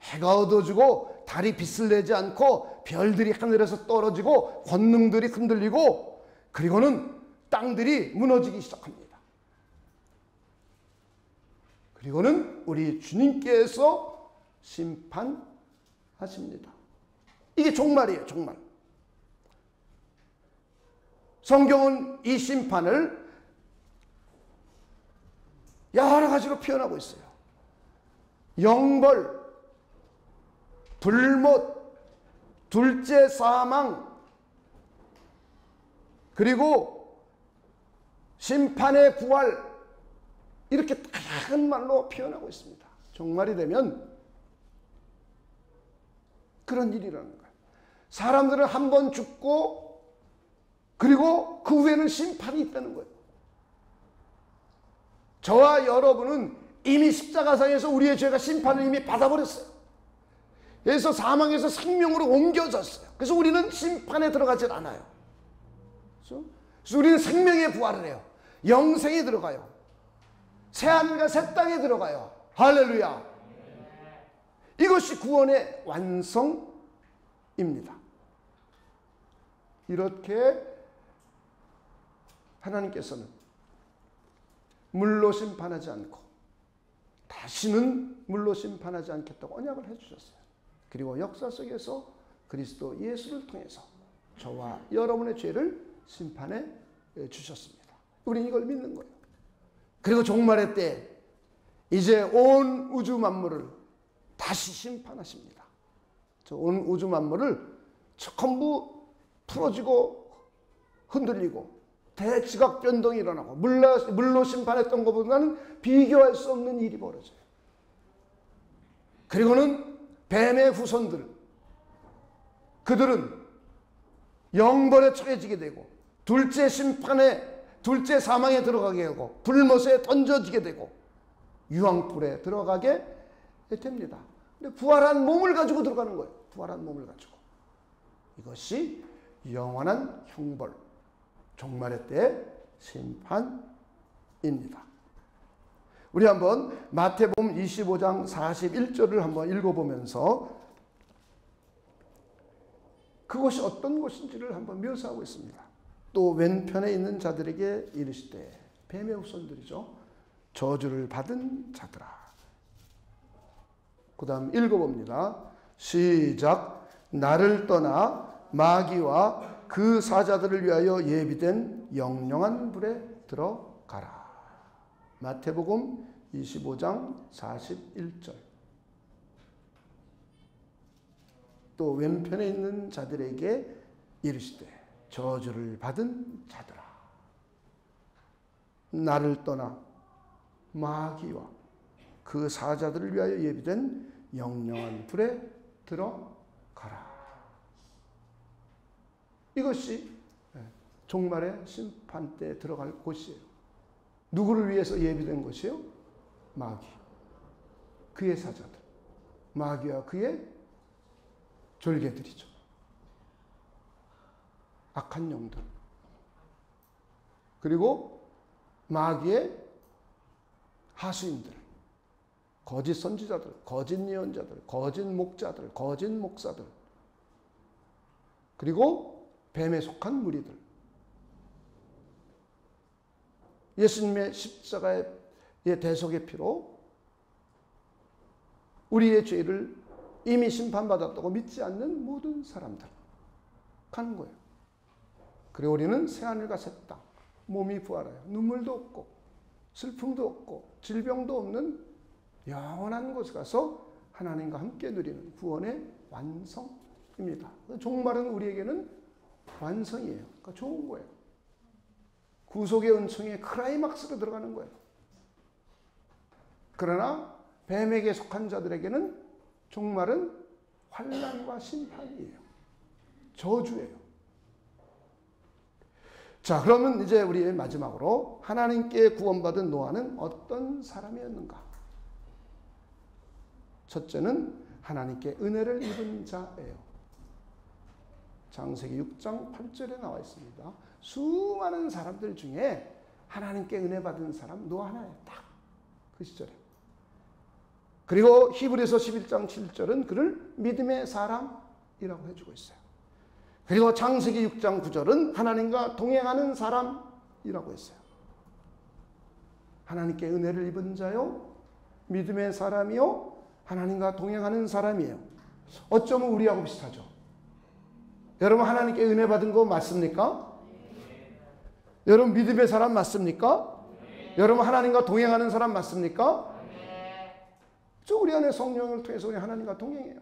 해가 어두워지고 달이 빛을 내지 않고 별들이 하늘에서 떨어지고 권능들이 흔들리고 그리고는 땅들이 무너지기 시작합니다. 그리고는 우리 주님께서 심판하십니다. 이게 종말이에요, 종말. 성경은 이 심판을 여러 가지로 표현하고 있어요. 영벌, 불못, 둘째 사망, 그리고 심판의 부활, 이렇게 다양한 말로 표현하고 있습니다. 종말이 되면 그런 일이 일어나는 거예요. 사람들은 한 번 죽고 그리고 그 후에는 심판이 있다는 거예요. 저와 여러분은 이미 십자가상에서 우리의 죄가 심판을 이미 받아버렸어요. 그래서 사망에서 생명으로 옮겨졌어요. 그래서 우리는 심판에 들어가질 않아요. 그래서 우리는 생명에 부활을 해요. 영생에 들어가요. 새하늘과 새 땅에 들어가요. 할렐루야. 이것이 구원의 완성입니다. 이렇게 하나님께서는 물로 심판하지 않고 다시는 물로 심판하지 않겠다고 언약을 해주셨어요. 그리고 역사 속에서 그리스도 예수를 통해서 저와 여러분의 죄를 심판해 주셨습니다. 우리는 이걸 믿는 거예요. 그리고 종말의 때 이제 온 우주 만물을 다시 심판하십니다. 온 우주 만물을 전부 풀어지고 흔들리고 대지각 변동이 일어나고 물로 심판했던 것보다는 비교할 수 없는 일이 벌어져요. 그리고는 뱀의 후손들, 그들은 영벌에 처해지게 되고 둘째 심판에, 둘째 사망에 들어가게 하고 불못에 던져지게 되고 유황불에 들어가게 됩니다. 근데 부활한 몸을 가지고 들어가는 거예요. 부활한 몸을 가지고. 이것이 영원한 형벌, 종말의 때 심판입니다. 우리 한번 마태복음 25장 41절을 한번 읽어보면서 그것이 어떤 것인지를 한번 묘사하고 있습니다. 또 왼편에 있는 자들에게 이르시되, 뱀의 후손들이죠, 저주를 받은 자들아. 그 다음 읽어봅니다. 시작. 나를 떠나 마귀와 그 사자들을 위하여 예비된 영영한 불에 들어가라. 마태복음 25장 41절. 또 왼편에 있는 자들에게 이르시되 저주를 받은 자들아, 나를 떠나 마귀와 그 사자들을 위하여 예비된 영영한 불에 들어가라. 이것이 종말의 심판 때 들어갈 곳이에요. 누구를 위해서 예비된 것이에요? 마귀, 그의 사자들, 마귀와 그의 졸개들이죠. 악한 영들, 그리고 마귀의 하수인들, 거짓 선지자들, 거짓 예언자들, 거짓 목자들, 거짓 목사들, 그리고 뱀에 속한 무리들. 예수님의 십자가의 대속의 피로 우리의 죄를 이미 심판받았다고 믿지 않는 모든 사람들 가는 거예요. 그리고 우리는 새하늘과 새 땅, 몸이 부활하여 눈물도 없고 슬픔도 없고 질병도 없는 영원한 곳에 가서 하나님과 함께 누리는 구원의 완성입니다. 종말은 우리에게는 완성이에요. 그러니까 좋은 거예요. 구속의 은총의 크라이막스로 들어가는 거예요. 그러나 뱀에게 속한 자들에게는 종말은 환난과 심판이에요. 저주예요. 자, 그러면 이제 우리 마지막으로 하나님께 구원받은 노아는 어떤 사람이었는가? 첫째는 하나님께 은혜를 입은 자예요. 창세기 6장 8절에 나와 있습니다. 수많은 사람들 중에 하나님께 은혜 받은 사람 노아 하나예요. 딱 그 시절에. 그리고 히브리서 11장 7절은 그를 믿음의 사람이라고 해주고 있어요. 그리고 창세기 6장 9절은 하나님과 동행하는 사람이라고 했어요. 하나님께 은혜를 입은 자요, 믿음의 사람이요, 하나님과 동행하는 사람이에요. 어쩌면 우리하고 비슷하죠. 여러분 하나님께 은혜 받은 거 맞습니까? 여러분 믿음의 사람 맞습니까? 여러분 하나님과 동행하는 사람 맞습니까? 우리 안에 성령을 통해서 우리 하나님과 동행해요.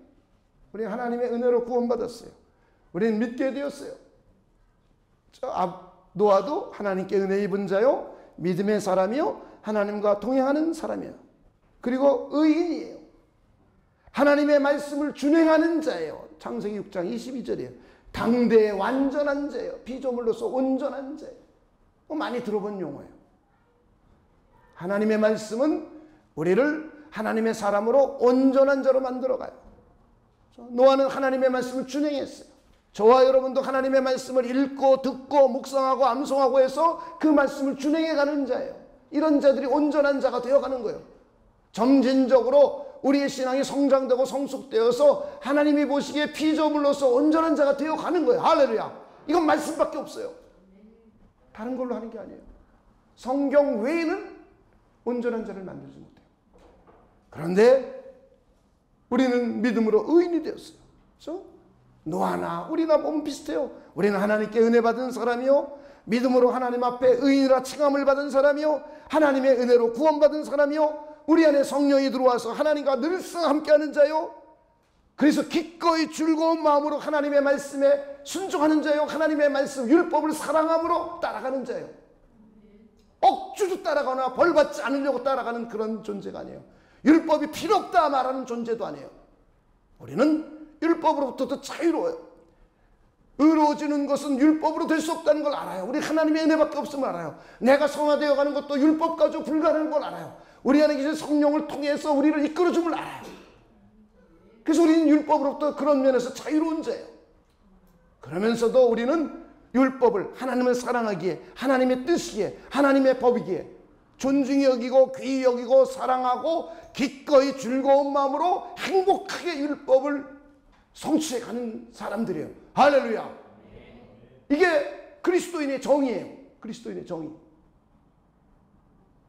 우리 하나님의 은혜로 구원받았어요. 우리는 믿게 되었어요. 노아도 하나님께 은혜 입은 자요, 믿음의 사람이요, 하나님과 동행하는 사람이에요. 그리고 의인이에요. 하나님의 말씀을 준행하는 자예요. 창세기 6장 22절이에요. 당대의 완전한 자예요. 피조물로서 온전한 자예요. 많이 들어본 용어예요. 하나님의 말씀은 우리를 하나님의 사람으로 온전한 자로 만들어가요. 노아는 하나님의 말씀을 준행했어요. 저와 여러분도 하나님의 말씀을 읽고 듣고 묵상하고 암송하고 해서 그 말씀을 준행해 가는 자예요. 이런 자들이 온전한 자가 되어가는 거예요. 점진적으로 우리의 신앙이 성장되고 성숙되어서 하나님이 보시기에 피조물로서 온전한 자가 되어가는 거예요. 할렐루야. 이건 말씀밖에 없어요. 다른 걸로 하는 게 아니에요. 성경 외에는 온전한 자를 만들지 못해요. 그런데 우리는 믿음으로 의인이 되었어요. 그렇죠? 노아나 우리나 보면 비슷해요. 우리는 하나님께 은혜 받은 사람이요, 믿음으로 하나님 앞에 의인이라 칭함을 받은 사람이요, 하나님의 은혜로 구원받은 사람이요, 우리 안에 성령이 들어와서 하나님과 늘상 함께하는 자요, 그래서 기꺼이 즐거운 마음으로 하나님의 말씀에 순종하는 자요, 하나님의 말씀 율법을 사랑함으로 따라가는 자요. 억지로 따라가거나 벌받지 않으려고 따라가는 그런 존재가 아니에요. 율법이 필요 없다 말하는 존재도 아니에요. 우리는 율법으로부터도 자유로워요. 의로워지는 것은 율법으로 될 수 없다는 걸 알아요. 우리 하나님의 은혜밖에 없음을 알아요. 내가 성화되어 가는 것도 율법 가지고 불가능한 걸 알아요. 우리 안에 계신 성령을 통해서 우리를 이끌어줌을 알아요. 그래서 우리는 율법으로부터 그런 면에서 자유로운 자예요. 그러면서도 우리는 율법을 하나님을 사랑하기에, 하나님의 뜻이기에, 하나님의 법이기에 존중히 여기고 귀히 여기고 사랑하고 기꺼이 즐거운 마음으로 행복하게 율법을 성취해가는 사람들이에요. 할렐루야. 이게 그리스도인의 정의예요. 그리스도인의 정의.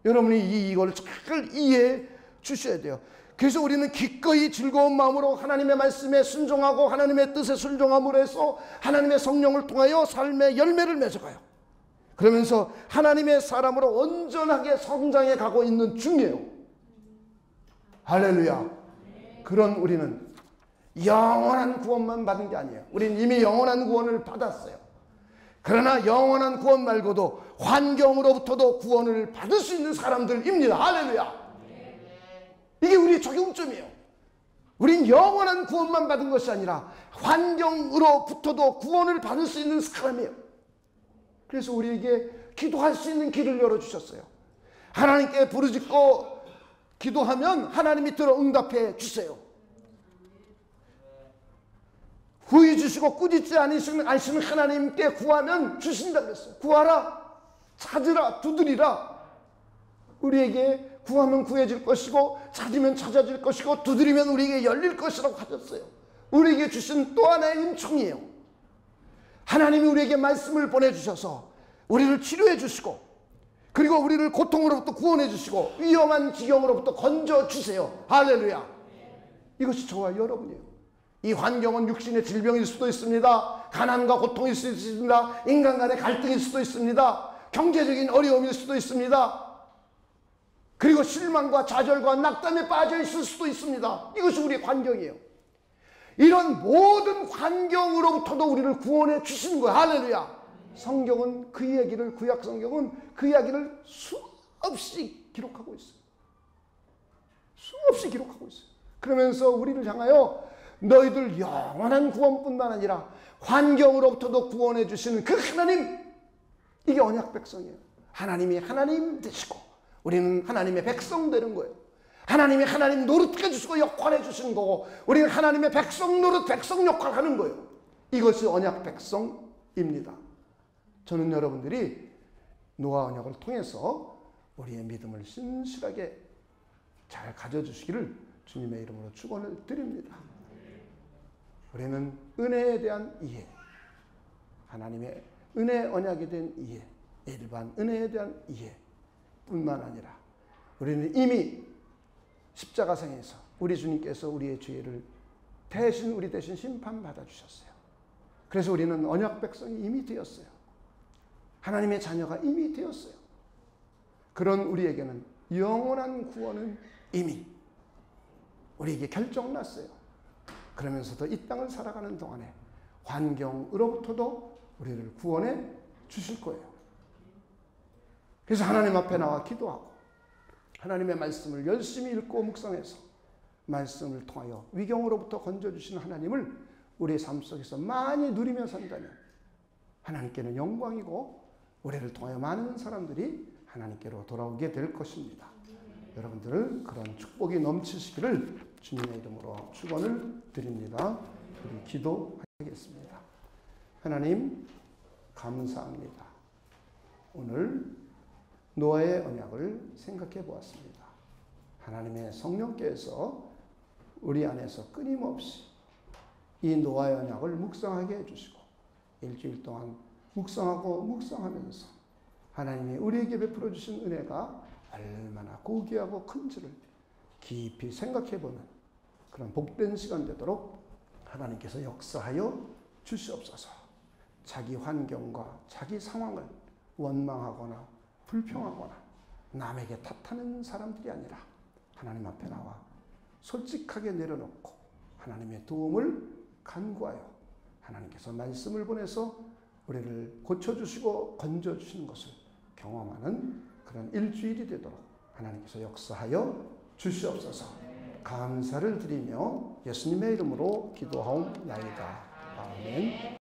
여러분이 이걸 잘 이해해 주셔야 돼요. 그래서 우리는 기꺼이 즐거운 마음으로 하나님의 말씀에 순종하고 하나님의 뜻에 순종함으로 해서 하나님의 성령을 통하여 삶의 열매를 맺어가요. 그러면서 하나님의 사람으로 온전하게 성장해 가고 있는 중이에요. 할렐루야. 그런 우리는 영원한 구원만 받은 게 아니에요. 우리는 이미 영원한 구원을 받았어요. 그러나 영원한 구원 말고도 환경으로부터도 구원을 받을 수 있는 사람들입니다. 할렐루야. 이게 우리의 적용점이에요. 우린 영원한 구원만 받은 것이 아니라 환경으로부터도 구원을 받을 수 있는 사람이에요. 그래서 우리에게 기도할 수 있는 길을 열어주셨어요. 하나님께 부르짖고 기도하면 하나님이 들어 응답해 주세요. 후히 주시고 꾸짖지 않으시는 하나님께 구하면 주신다 그랬어요. 구하라, 찾으라, 두드리라. 우리에게 구하면 구해질 것이고 찾으면 찾아질 것이고 두드리면 우리에게 열릴 것이라고 하셨어요. 우리에게 주신 또 하나의 은총이에요. 하나님이 우리에게 말씀을 보내주셔서 우리를 치료해 주시고 그리고 우리를 고통으로부터 구원해 주시고 위험한 지경으로부터 건져주세요. 할렐루야. 이것이 저와 여러분이에요. 이 환경은 육신의 질병일 수도 있습니다. 가난과 고통일 수도 있습니다. 인간 간의 갈등일 수도 있습니다. 경제적인 어려움일 수도 있습니다. 그리고 실망과 좌절과 낙담에 빠져 있을 수도 있습니다. 이것이 우리의 환경이에요. 이런 모든 환경으로부터도 우리를 구원해 주시는 거예요. 할렐루야. 성경은 그 이야기를, 구약 성경은 그 이야기를 수없이 기록하고 있어요. 수없이 기록하고 있어요. 그러면서 우리를 향하여 너희들 영원한 구원뿐만 아니라 환경으로부터도 구원해 주시는 그 하나님, 이게 언약 백성이에요. 하나님이 하나님 되시고 우리는 하나님의 백성 되는 거예요. 하나님이 하나님 노릇해 주시고 역할해 주시는 거고 우리는 하나님의 백성 노릇, 백성 역할하는 거예요. 이것이 언약 백성입니다. 저는 여러분들이 노아 언약을 통해서 우리의 믿음을 신실하게 잘 가져주시기를 주님의 이름으로 축원을 드립니다. 우리는 은혜에 대한 이해, 하나님의 은혜 언약에 대한 이해, 일반 은혜에 대한 이해 뿐만 아니라 우리는 이미 십자가상에서 우리 주님께서 우리의 죄를 대신 우리 대신 심판받아 주셨어요. 그래서 우리는 언약 백성이 이미 되었어요. 하나님의 자녀가 이미 되었어요. 그런 우리에게는 영원한 구원은 이미 우리에게 결정났어요. 그러면서도 이 땅을 살아가는 동안에 환경으로부터도 우리를 구원해 주실 거예요. 그래서 하나님 앞에 나와 기도하고 하나님의 말씀을 열심히 읽고 묵상해서 말씀을 통하여 위경으로부터 건져주시는 하나님을 우리의 삶 속에서 많이 누리며 산다면 하나님께는 영광이고 우리를 통하여 많은 사람들이 하나님께로 돌아오게 될 것입니다. 여러분들은 그런 축복이 넘치시기를 주님의 이름으로 축원을 드립니다. 우리 기도하겠습니다. 하나님 감사합니다. 오늘 노아의 언약을 생각해 보았습니다. 하나님의 성령께서 우리 안에서 끊임없이 이 노아의 언약을 묵상하게 해주시고 일주일 동안 묵상하고 묵상하면서 하나님이 우리에게 베풀어 주신 은혜가 얼마나 고귀하고 큰지를 깊이 생각해보는 그런 복된 시간 되도록 하나님께서 역사하여 주시옵소서. 자기 환경과 자기 상황을 원망하거나 불평하거나 남에게 탓하는 사람들이 아니라 하나님 앞에 나와 솔직하게 내려놓고 하나님의 도움을 간구하여 하나님께서 말씀을 보내서 우리를 고쳐주시고 건져주시는 것을 경험하는 그런 일주일이 되도록 하나님께서 역사하여 주시옵소서. 감사를 드리며 예수님의 이름으로 기도하옵나이다. 아멘.